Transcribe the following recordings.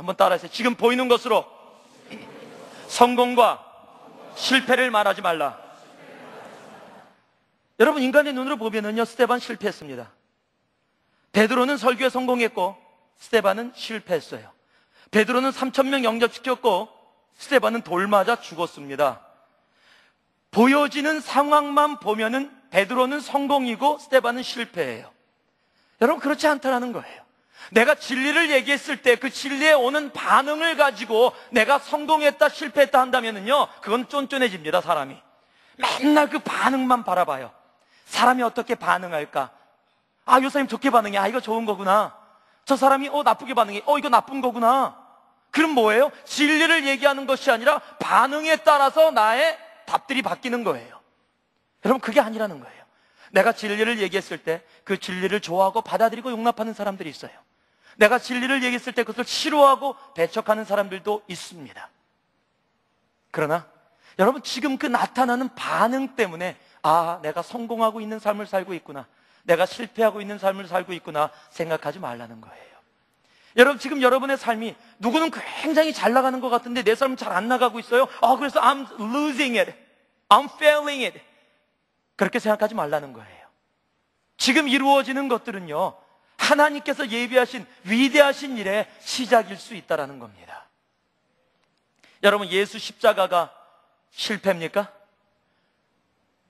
한번 따라하세요. 지금 보이는 것으로 성공과 실패를 말하지 말라. 여러분, 인간의 눈으로 보면은요, 스데반 실패했습니다. 베드로는 설교에 성공했고 스데반은 실패했어요. 베드로는 3,000명 영접시켰고 스데반은 돌 맞아 죽었습니다. 보여지는 상황만 보면은 베드로는 성공이고 스데반은 실패예요. 여러분, 그렇지 않다라는 거예요. 내가 진리를 얘기했을 때 그 진리에 오는 반응을 가지고 내가 성공했다 실패했다 한다면은요, 그건 쫀쫀해집니다. 사람이 맨날 그 반응만 바라봐요. 사람이 어떻게 반응할까? 아, 요 사람이 좋게 반응해. 아, 이거 좋은 거구나. 저 사람이 나쁘게 반응해. 이거 나쁜 거구나. 그럼 뭐예요? 진리를 얘기하는 것이 아니라 반응에 따라서 나의 답들이 바뀌는 거예요. 여러분, 그게 아니라는 거예요. 내가 진리를 얘기했을 때 그 진리를 좋아하고 받아들이고 용납하는 사람들이 있어요. 내가 진리를 얘기했을 때 그것을 싫어하고 배척하는 사람들도 있습니다. 그러나 여러분, 지금 그 나타나는 반응 때문에 아, 내가 성공하고 있는 삶을 살고 있구나, 내가 실패하고 있는 삶을 살고 있구나 생각하지 말라는 거예요. 여러분, 지금 여러분의 삶이 누구는 굉장히 잘 나가는 것 같은데 내 삶은 잘 안 나가고 있어요. 그래서 I'm losing it, I'm failing it, 그렇게 생각하지 말라는 거예요. 지금 이루어지는 것들은요, 하나님께서 예비하신 위대하신 일의 시작일 수 있다는 겁니다. 여러분, 예수 십자가가 실패입니까?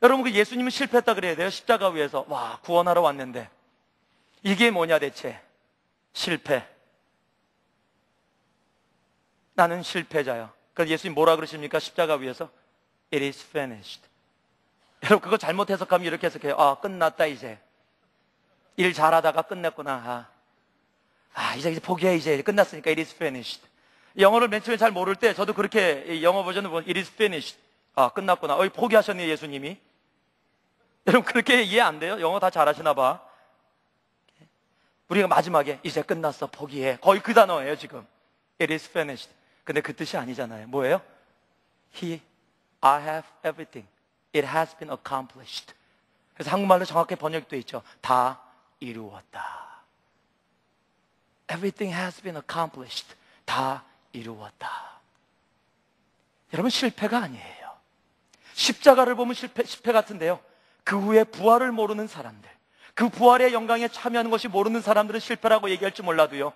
여러분, 그 예수님은 실패했다 그래야 돼요? 십자가 위에서 와, 구원하러 왔는데 이게 뭐냐 대체? 실패. 나는 실패자야. 그래서 예수님 뭐라 그러십니까? 십자가 위에서 It is finished. 여러분, 그거 잘못 해석하면 이렇게 해석해요. 끝났다, 이제 일 잘하다가 끝냈구나. 이제 포기해. 이제 끝났으니까 It is finished. 영어를 맨 처음에 잘 모를 때 저도 그렇게 영어 버전을 보면 It is finished. 끝났구나. 포기하셨네요, 예수님이. 여러분, 그렇게 이해 안 돼요? 영어 다 잘하시나 봐. 우리가 마지막에 이제 끝났어, 포기해, 거의 그 단어예요 지금. It is finished. 근데 그 뜻이 아니잖아요. 뭐예요? I have everything. It has been accomplished. 그래서 한국말로 정확하게 번역되어 있죠. 다 이루었다. Everything has been accomplished. 다 이루었다. 여러분, 실패가 아니에요. 십자가를 보면 실패 같은데요, 그 후에 부활을 모르는 사람들, 그 부활의 영광에 참여하는 것이 모르는 사람들은 실패라고 얘기할지 몰라도요,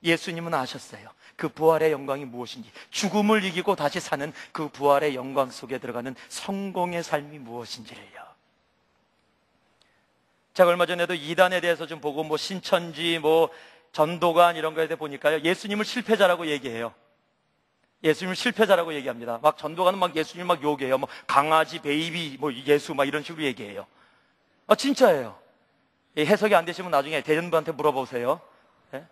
예수님은 아셨어요. 그 부활의 영광이 무엇인지, 죽음을 이기고 다시 사는 그 부활의 영광 속에 들어가는 성공의 삶이 무엇인지를요. 제가 얼마 전에도 이단에 대해서 좀 보고 신천지 전도관 이런 거에 대해 보니까요, 예수님을 실패자라고 얘기해요. 예수님을 실패자라고 얘기합니다. 전도관은 예수님 욕해요. 강아지, 베이비, 예수 이런 식으로 얘기해요. 진짜예요. 해석이 안 되시면 나중에 대전부한테 물어보세요. 네?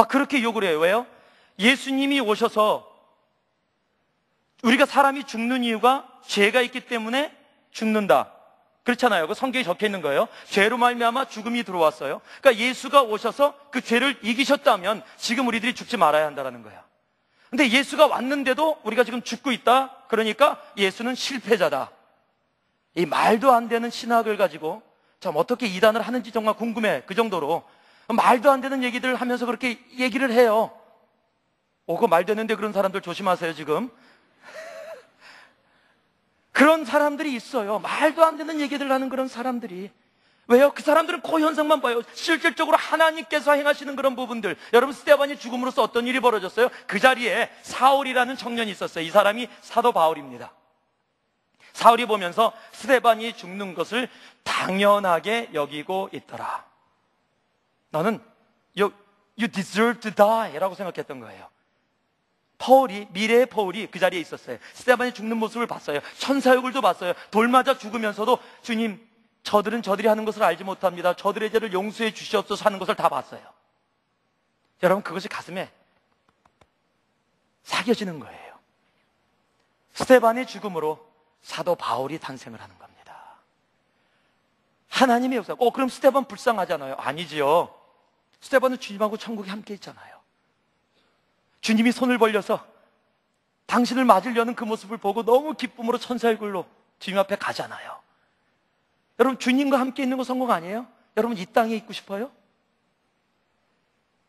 그렇게 욕을 해요. 왜요? 예수님이 오셔서 우리가 사람이 죽는 이유가 죄가 있기 때문에 죽는다. 그렇잖아요. 그 성경에 적혀 있는 거예요. 죄로 말미암아 죽음이 들어왔어요. 그러니까 예수가 오셔서 그 죄를 이기셨다면 지금 우리들이 죽지 말아야 한다는 거예요. 근데 예수가 왔는데도 우리가 지금 죽고 있다? 그러니까 예수는 실패자다. 이 말도 안 되는 신학을 가지고 참 어떻게 이단을 하는지 정말 궁금해. 그 정도로 말도 안 되는 얘기들을 하면서 그렇게 얘기를 해요. 그거 말 되는데 그런 사람들 조심하세요 지금. 그런 사람들이 있어요. 말도 안 되는 얘기들을 하는 그런 사람들이. 왜요? 그 사람들은 그 현상만 봐요. 실질적으로 하나님께서 행하시는 그런 부분들. 여러분, 스데반이 죽음으로써 어떤 일이 벌어졌어요? 그 자리에 사울이라는 청년이 있었어요. 이 사람이 사도 바울입니다. 사울이 보면서 스데반이 죽는 것을 당연하게 여기고 있더라. 너는 you deserve to die 라고 생각했던 거예요. 미래의 바울이 그 자리에 있었어요. 스데반이 죽는 모습을 봤어요. 천사욕을도 봤어요. 돌 맞아 죽으면서도 주님, 저들은 저들이 하는 것을 알지 못합니다. 저들의 죄를 용서해 주시옵소서 하는 것을 다 봤어요. 여러분, 그것이 가슴에 새겨지는 거예요. 스데반의 죽음으로 사도 바울이 탄생을 하는 겁니다. 하나님의 역사. 그럼 스데반 불쌍하잖아요. 아니지요. 스데반은 주님하고 천국에 함께 있잖아요. 주님이 손을 벌려서 당신을 맞으려는 그 모습을 보고 너무 기쁨으로 천사의 굴로 주님 앞에 가잖아요. 여러분, 주님과 함께 있는 거 성공 아니에요? 여러분, 이 땅에 있고 싶어요?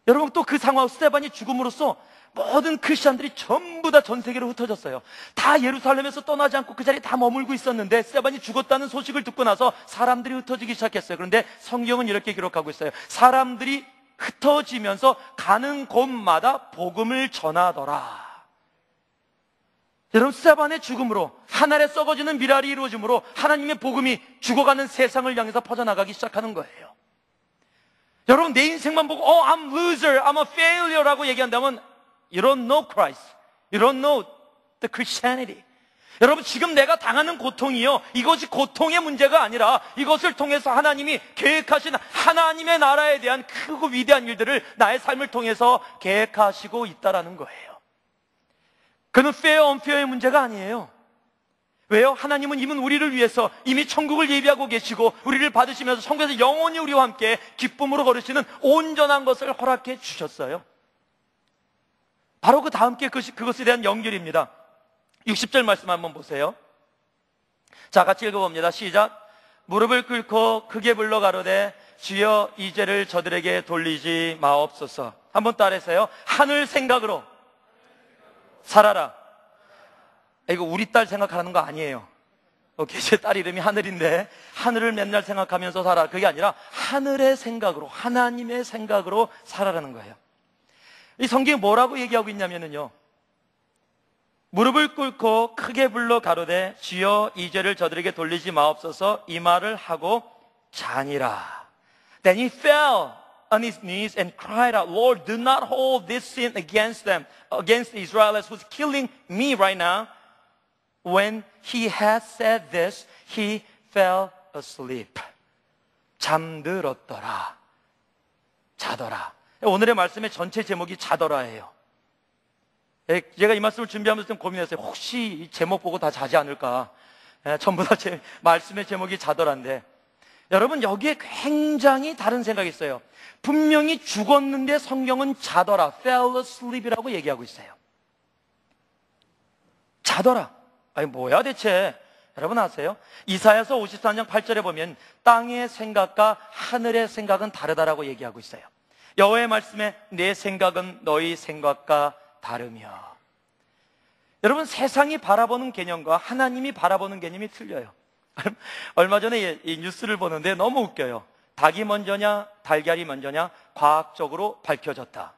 여러분 또 그 상황, 스데반이 죽음으로써 모든 크리스천들이 전부 다 전 세계로 흩어졌어요. 다 예루살렘에서 떠나지 않고 그 자리에 다 머물고 있었는데 스데반이 죽었다는 소식을 듣고 나서 사람들이 흩어지기 시작했어요. 그런데 성경은 이렇게 기록하고 있어요. 사람들이 흩어지면서 가는 곳마다 복음을 전하더라. 여러분, 스데반의 죽음으로 하늘에 썩어지는 미랄이 이루어짐으로 하나님의 복음이 죽어가는 세상을 향해서 퍼져나가기 시작하는 거예요. 여러분, 내 인생만 보고 I'm loser, I'm a failure라고 얘기한다면 You don't know Christ. You don't know the Christianity. 여러분, 지금 내가 당하는 고통이요, 이것이 고통의 문제가 아니라 이것을 통해서 하나님이 계획하신 하나님의 나라에 대한 크고 위대한 일들을 나의 삶을 통해서 계획하시고 있다라는 거예요. 그는 fair, unfair의 문제가 아니에요. 왜요? 하나님은 이미 우리를 위해서 이미 천국을 예비하고 계시고 우리를 받으시면서 천국에서 영원히 우리와 함께 기쁨으로 걸으시는 온전한 것을 허락해 주셨어요. 바로 그 다음 게 그것에 대한 연결입니다. 60절 말씀 한번 보세요. 자, 같이 읽어봅니다. 시작. 무릎을 꿇고 크게 불러 가로되 주여 이 죄를 저들에게 돌리지 마옵소서. 한번 따라해서요. 하늘 생각으로 살아라. 이거 우리 딸 생각하는 거 아니에요. 제 딸 이름이 하늘인데 하늘을 맨날 생각하면서 살아. 그게 아니라 하늘의 생각으로, 하나님의 생각으로 살아라는 거예요. 이 성경이 뭐라고 얘기하고 있냐면요, 무릎을 꿇고 크게 불러 가로되 주여 이 죄를 저들에게 돌리지 마옵소서, 이 말을 하고 자니라. Then he fell on his knees and cried out, Lord, do not hold this sin against them, against the Israelites who's killing me right now. When he had said this, he fell asleep. 잠들었더라. 자더라. 오늘의 말씀의 전체 제목이 자더라예요. 제가 이 말씀을 준비하면서 좀 고민했어요. 혹시 이 제목 보고 다 자지 않을까? 전부 다 말씀의 제목이 자더라인데, 여러분, 여기에 굉장히 다른 생각이 있어요. 분명히 죽었는데 성경은 자더라, fell asleep이라고 얘기하고 있어요. 자더라. 아니 뭐야 대체? 여러분 아세요? 이사야서 54장 8절에 보면 땅의 생각과 하늘의 생각은 다르다라고 얘기하고 있어요. 여호와의 말씀에 내 생각은 너희 생각과 다르며. 여러분, 세상이 바라보는 개념과 하나님이 바라보는 개념이 틀려요. 얼마 전에 이 뉴스를 보는데 너무 웃겨요. 닭이 먼저냐 달걀이 먼저냐 과학적으로 밝혀졌다.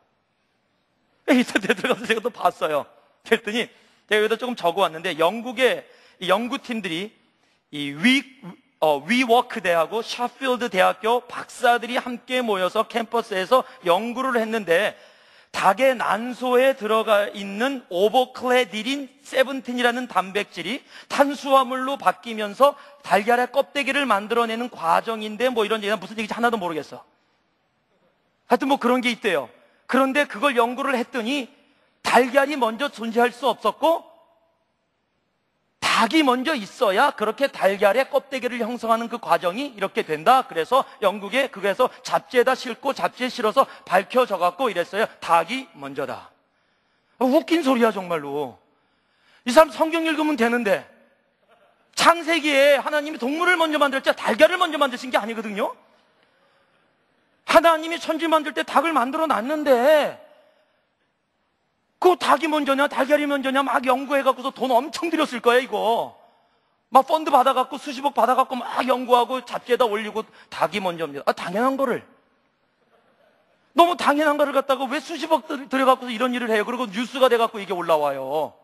인터넷에 들어가서 제가 또 봤어요. 그랬더니 제가 여기다 조금 적어왔는데, 영국의 연구팀들이 이 위워크 대하고 샤필드 대학교 박사들이 함께 모여서 캠퍼스에서 연구를 했는데, 닭의 난소에 들어가 있는 오버클레디린 17이라는 단백질이 탄수화물로 바뀌면서 달걀의 껍데기를 만들어내는 과정인데, 뭐 이런 얘기는 무슨 얘기인지 하나도 모르겠어. 하여튼 뭐 그런 게 있대요. 그런데 그걸 연구를 했더니 달걀이 먼저 존재할 수 없었고 닭이 먼저 있어야 그렇게 달걀의 껍데기를 형성하는 그 과정이 이렇게 된다. 그래서 영국에 그거에서 잡지에다 싣고 잡지에 실어서 밝혀져 갖고 이랬어요. 닭이 먼저다. 웃긴 소리야 정말로. 이 사람 성경 읽으면 되는데, 창세기에 하나님이 동물을 먼저 만들었지 달걀을 먼저 만드신 게 아니거든요. 하나님이 천지 만들 때 닭을 만들어 놨는데 그 닭이 먼저냐 달걀이 먼저냐 막 연구해갖고서 돈 엄청 들였을 거예요. 이거 막 펀드 받아갖고 수십억 받아갖고 막 연구하고 잡지에다 올리고 닭이 먼저입니다. 당연한 거를, 너무 당연한 거를 갖다가 왜 수십억 들여갖고서 이런 일을 해요. 그리고 뉴스가 돼갖고 이게 올라와요.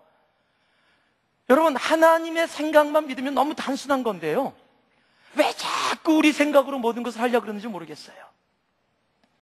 여러분, 하나님의 생각만 믿으면 너무 단순한 건데요, 왜 자꾸 우리 생각으로 모든 것을 하려고 그러는지 모르겠어요.